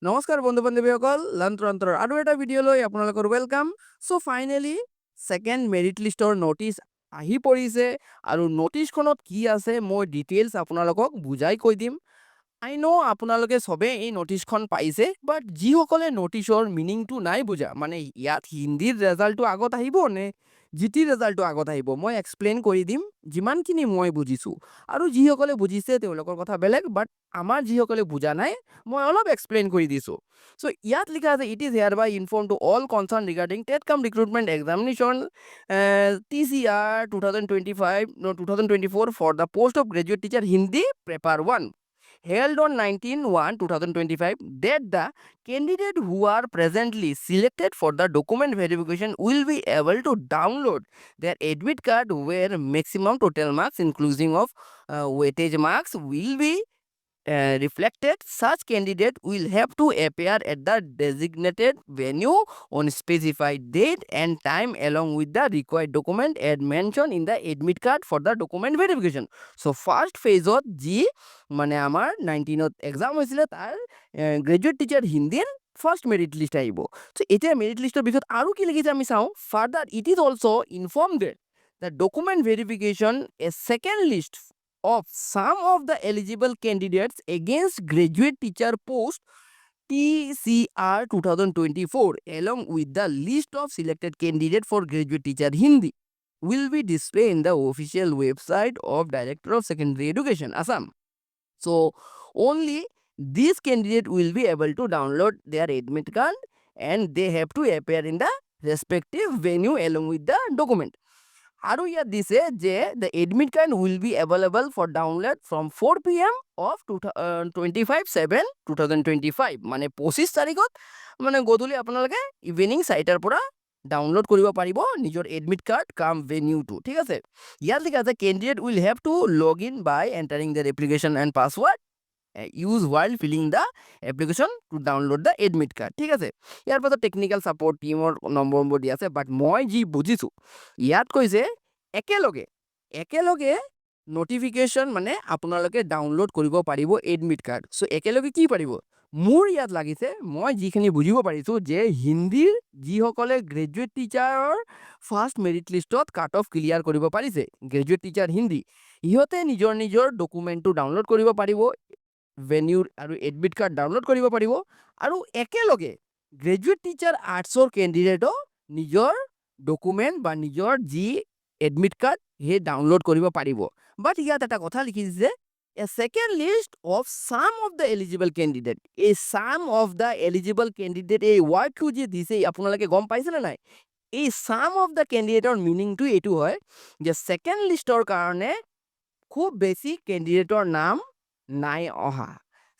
নমস্কাৰ বন্ধু বান্ধৱীসকল লন্ত্ৰৰ আৰু এটা ভিডিঅ'লৈ আপোনালোকৰ ৱেলকাম। চ' ফাইনেলি ছেকেণ্ড মেৰিট লিষ্টৰ ন'টিচ আহি পৰিছে আৰু ন'টিচখনত কি আছে মই ডিটেইলছ আপোনালোকক বুজাই কৈ দিম। আই ন' আপোনালোকে চবেই এই ন'টিচখন পাইছে, বাট যিসকলে ন'টিচৰ মিনিংটো নাই বুজা, মানে ইয়াত হিন্দীৰ ৰেজাল্টটো আগত আহিব নে জিটিৰ ৰেজাল্টটো আগত আহিব, মই এক্সপ্লেইন কৰি দিম যিমানখিনি মই বুজিছোঁ। আৰু যিসকলে বুজিছে তেওঁলোকৰ কথা বেলেগ, বাট আমাৰ যিসকলে বুজা নাই মই অলপ এক্সপ্লেইন কৰি দিছোঁ। চ' ইয়াত লিখা আছে it is hereby inform to all concern regarding TET cum recruitment examination TCR 2025-2024 for the post of graduate teacher Hindi Prepar 1 held on 19/1/2025 that the candidate who are presently selected for the document verification will be able to download their admit card where maximum total marks inclusive of weightage marks will be reflected. Such candidate will have to appear at the designated venue on specified date and time along with the required document as mentioned in the admit card for the document verification. So first phase ji মানে আমাৰ 19ত exam হৈছিলে তাৰ graduate teacher হিন্দীৰ first merit list আহিব। চ' এতিয়া merit লিষ্টৰ পিছত আৰু কি লিখিছে আমি চাওঁ। Further it is also' inform that the document verification a second list of some of the eligible candidates against graduate teacher post TCR 2024 along with the list of selected candidate for graduate teacher Hindi will be displayed in the official website of Director of Secondary Education Assam. So only these candidate will be able to download their admit card and they have to appear in the respective venue along with the document. আৰু ইয়াত দিছে যে the admit card will be available for download from 4 PM of 25/7/2025 মানে 25 তাৰিখত মানে গধূলি আপোনালোকে evening 4টাৰ পৰা ডাউনলোড কৰিব পাৰিব নিজৰ এডমিট কাৰ্ড কাম ভেনিউটো। ঠিক আছে, ইয়াত লিখা আছে candidate will have to log in by entering their application and password use while filling the application to download the admit card। ঠিক আছে, ইয়াৰ পাছত টেকনিকেল ছাপৰ্ট টিমৰ নম্বৰ দিয়া আছে, বাট মই যি বুজিছোঁ ইয়াত কৈছে একেলগে নটিফিকেশ্যন মানে আপোনালোকে ডাউনলোড কৰিব পাৰিব এডমিট কাৰ্ড। চ' একেলগে কি পাৰিব, মোৰ ইয়াত লাগিছে মই যিখিনি বুজিব পাৰিছোঁ যে হিন্দীৰ যিসকলে গ্ৰেজুৱেট টিচাৰৰ ফাৰ্ষ্ট মেৰিট লিষ্টত কাট অফ ক্লিয়াৰ কৰিব পাৰিছে গ্ৰেজুৱেট টিচাৰ হিন্দী, সিহঁতে নিজৰ ডকুমেণ্টটো ডাউনলোড কৰিব পাৰিব, ভেনিউৰ আৰু এডমিট কাৰ্ড ডাউনলোড কৰিব পাৰিব, আৰু একেলগে গ্ৰেজুৱেট টিচাৰ আৰ্টছৰ কেণ্ডিডেটো নিজৰ ডকুমেণ্ট বা নিজৰ যি এডমিট কাৰ্ড সেই ডাউনলোড কৰিব পাৰিব। বাট ইয়াত এটা কথা লিখি দিছে a second list of sum of the eligible candidate. এই sum of the eligible candidate এই ৱাৰ্ডটো যে দিছে আপোনালোকে গম পাইছেনে নাই? এই ছাম অফ দ্য কেণ্ডিডেটৰ মিনিংটো এইটো হয় যে ছেকেণ্ড লিষ্টৰ কাৰণে খুব বেছি কেণ্ডিডেটৰ নাম নাই অহা,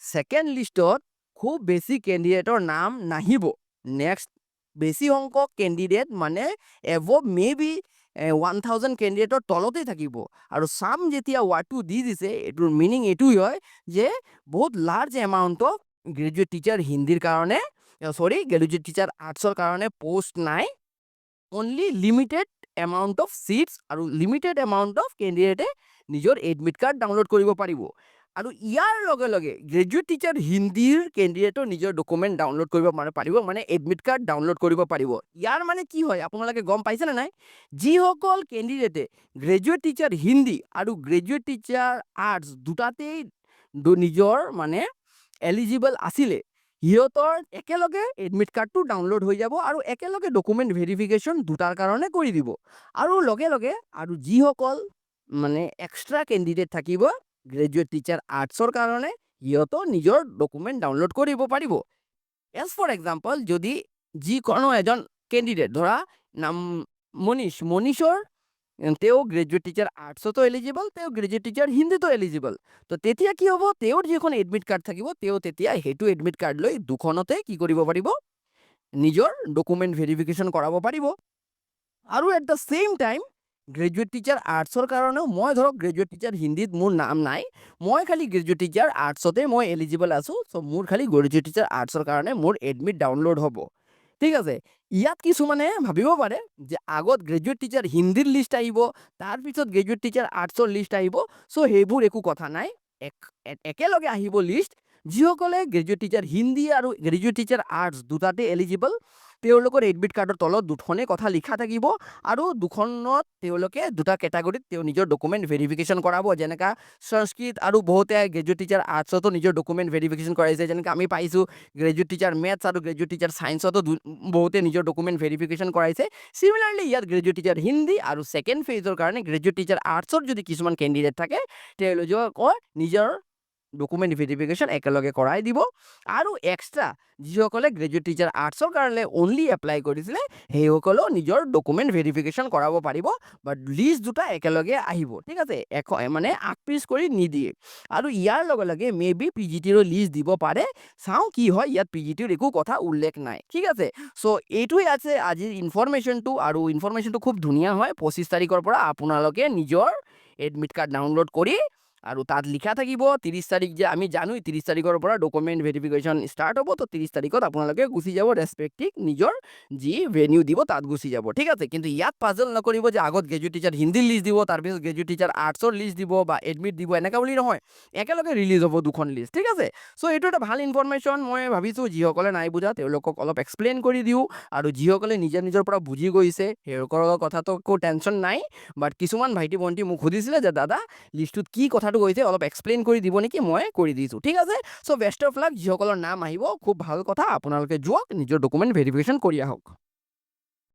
ছেকেণ্ড লিষ্টত খুব বেছি কেণ্ডিডেটৰ নাম নাহিব। নেক্সট বেছি সংখ্যক কেণ্ডিডেট মানে এবভ মে বি 1000 কেণ্ডিডেটৰ তলতেই থাকিব। আৰু ছাম যেতিয়া ৱাৰ্ডটো দি দিছে এইটোৰ মিনিং এইটোই হয় যে বহুত লাৰ্জ এমাউণ্টত গ্ৰেজুৱেট টিচাৰ হিন্দীৰ কাৰণে গ্ৰেজুৱেট টিচাৰ আৰ্টছৰ কাৰণে পোষ্ট নাই, only limited amount of seats আৰু লিমিটেড এমাউণ্ট অফ কেণ্ডিডেটে নিজৰ এডমিট কাৰ্ড ডাউনলোড কৰিব পাৰিব। আৰু ইয়াৰ লগে লগে গ্ৰেজুৱেট টিচাৰ হিন্দীৰ কেণ্ডিডেটৰ নিজৰ ডকুমেণ্ট ডাউনলোড কৰিব পাৰিব, মানে এডমিট কাৰ্ড ডাউনলোড কৰিব পাৰিব। ইয়াৰ মানে কি হয় আপোনালোকে গম পাইছেনে নাই? যিসকল কেণ্ডিডেটে গ্ৰেজুৱেট টিচাৰ হিন্দী আৰু গ্ৰেজুৱেট টিচাৰ আৰ্টছ দুটাতেই নিজৰ মানে এলিজিবল আছিলে, সিহঁতৰ একেলগে এডমিট কাৰ্ডটো ডাউনলোড হৈ যাব আৰু একেলগে ডকুমেণ্ট ভেৰিফিকেশ্যন দুটাৰ কাৰণে কৰি দিব। আৰু লগে লগে আৰু যিসকল মানে এক্সট্ৰা কেণ্ডিডেট থাকিব গ্ৰেজুৱেট টিচাৰ আৰ্টছৰ কাৰণে সিহঁতো নিজৰ ডকুমেণ্ট ডাউনলোড কৰিব পাৰিব। এজ ফৰ এক্সাম্পল যদি যিকোনো এজন কেণ্ডিডেট ধৰা নাম মনীষৰ তেওঁ গ্ৰেজুৱেট টিচাৰ আৰ্টছতো এলিজিবল, তেওঁ গ্ৰেজুৱেট টিচাৰ হিন্দীতো এলিজিবল, তো তেতিয়া কি হ'ব তেওঁৰ যিখন এডমিট কাৰ্ড থাকিব তেওঁ তেতিয়া সেইটো এডমিট কাৰ্ড লৈ দুখনতে কি কৰিব পাৰিব নিজৰ ডকুমেণ্ট ভেৰিফিকেশ্যন কৰাব পাৰিব। আৰু at the same time graduate teacher আৰ্টছৰ কাৰণেও মই ধৰক গ্ৰেজুৱেট টিচাৰ হিন্দীত মোৰ নাম নাই, মই খালি গ্ৰেজুৱেট টিচাৰ আৰ্টছতে মই এলিজিবল আছোঁ, চ' মোৰ খালি গ্ৰেজুৱেট টিচাৰ আৰ্টছৰ কাৰণে মোৰ এডমিট ডাউনলোড হ'ব। ঠিক আছে, ইয়াত কিছুমানে ভাবিব পাৰে যে আগত গ্ৰেজুৱেট টিচাৰ হিন্দীৰ লিষ্ট আহিব, তাৰপিছত গ্ৰেজুৱেট টিচাৰ আৰ্টছৰ লিষ্ট আহিব, চ' সেইবোৰ একো কথা নাই, একেলগে আহিব লিষ্ট। যিসকলে গ্ৰেজুৱেট টিচাৰ হিন্দী আৰু গ্ৰেজুৱেট টিচাৰ আৰ্টছ দুটাতে এলিজিবল, তেওঁলোকৰ এডমিট কাৰ্ডৰ তলত দুখনেই কথা লিখা থাকিব আৰু দুখনত তেওঁলোকে দুটা কেটাগৰীত তেওঁ নিজৰ ডকুমেণ্ট ভেৰিফিকেশ্যন কৰাব। যেনেকা সংস্কৃত আৰু বহুতে গ্ৰেজুৱেট টিচাৰ আৰ্টছতো নিজৰ ডকুমেণ্ট ভেৰিফিকেশ্যন কৰাইছে, যেনেকৈ আমি পাইছোঁ গ্ৰেজুৱেট টিচাৰ মেথছ আৰু গ্ৰেজুৱেট টিচাৰ ছায়েন্সতো বহুতে নিজৰ ডকুমেণ্ট ভেৰিফিকেশ্যন কৰাইছে। চিমিলাৰলি ইয়াত গ্ৰেজুৱেট টিচাৰ হিন্দী আৰু ছেকেণ্ড ফেজৰ কাৰণে গ্ৰেজুৱেট টিচাৰ আৰ্টছৰ যদি কিছুমান কেণ্ডিডেট থাকে তেওঁলোকৰ নিজৰ ডকুমেণ্ট ভেৰিফিকেশ্যন একেলগে কৰাই দিব। আৰু এক্সট্ৰা যিসকলে গ্ৰেজুৱেট টিচাৰ আৰ্টছৰ কাৰণে অনলি এপ্লাই কৰিছিলে সেইসকলেও নিজৰ ডকুমেণ্ট ভেৰিফিকেশ্যন কৰাব পাৰিব, বাট লিষ্ট দুটা একেলগে আহিব, ঠিক আছে, মানে আগ পিচ কৰি নিদিয়ে। আৰু ইয়াৰ লগে লগে মে বি পি জি টিৰো লিষ্ট দিব পাৰে, চাওঁ কি হয়। ইয়াত পি জি টিৰ একো কথা উল্লেখ নাই, ঠিক আছে। চ' এইটোৱে আছে আজিৰ ইনফৰমেশ্যনটো, আৰু ইনফৰমেশ্যনটো খুব ধুনীয়া হয়। 25 তাৰিখৰ পৰা আপোনালোকে নিজৰ এডমিট কাৰ্ড ডাউনলোড কৰি আৰু তাত লিখা থাকিব 30 তাৰিখ, যে আমি জানো 30 তাৰিখৰ পৰা ডকুমেণ্ট ভেৰিফিকেশ্যন ষ্টাৰ্ট হ'ব। তো 30 তাৰিখত আপোনালোকে গুচি যাব ৰেচপেক্টিভ নিজৰ যি ভেনিউ দিব তাত গুচি যাব, ঠিক আছে। কিন্তু ইয়াত পাজল নকৰিব যে আগত গ্ৰেজুৱেট টিচাৰ হিন্দীৰ লিষ্ট দিব, তাৰপিছত গ্ৰেজুৱেট টিচাৰ আৰ্টছৰ লিষ্ট দিব বা এডমিট দিব, এনেকুৱা বুলি নহয়, একেলগে ৰিলিজ হ'ব দুখন লিষ্ট, ঠিক আছে। চ' এইটো এটা ভাল ইনফৰমেশ্যন। মই ভাবিছোঁ যিসকলে নাই বুজা তেওঁলোকক অলপ এক্সপ্লেইন কৰি দিওঁ, আৰু যিসকলে নিজৰ পৰা বুজি গৈছে সেইসকলৰ কথাটো একো টেনশ্যন নাই। বাট কিছুমান ভাইটি ভণ্টি মোক সুধিছিলে যে দাদা লিষ্টটোত কি কথাটো কৈছে অলপ এক্সপ্লেইন কৰি দিব নেকি, মই কৰি দিছোঁ, ঠিক আছে। চ' বেষ্ট অফ লাক, যিসকলৰ নাম আহিব খুব ভাল কথা, আপোনালোকে যাওক নিজৰ ডকুমেণ্ট ভেৰিফিকেশ্যন কৰি আহক।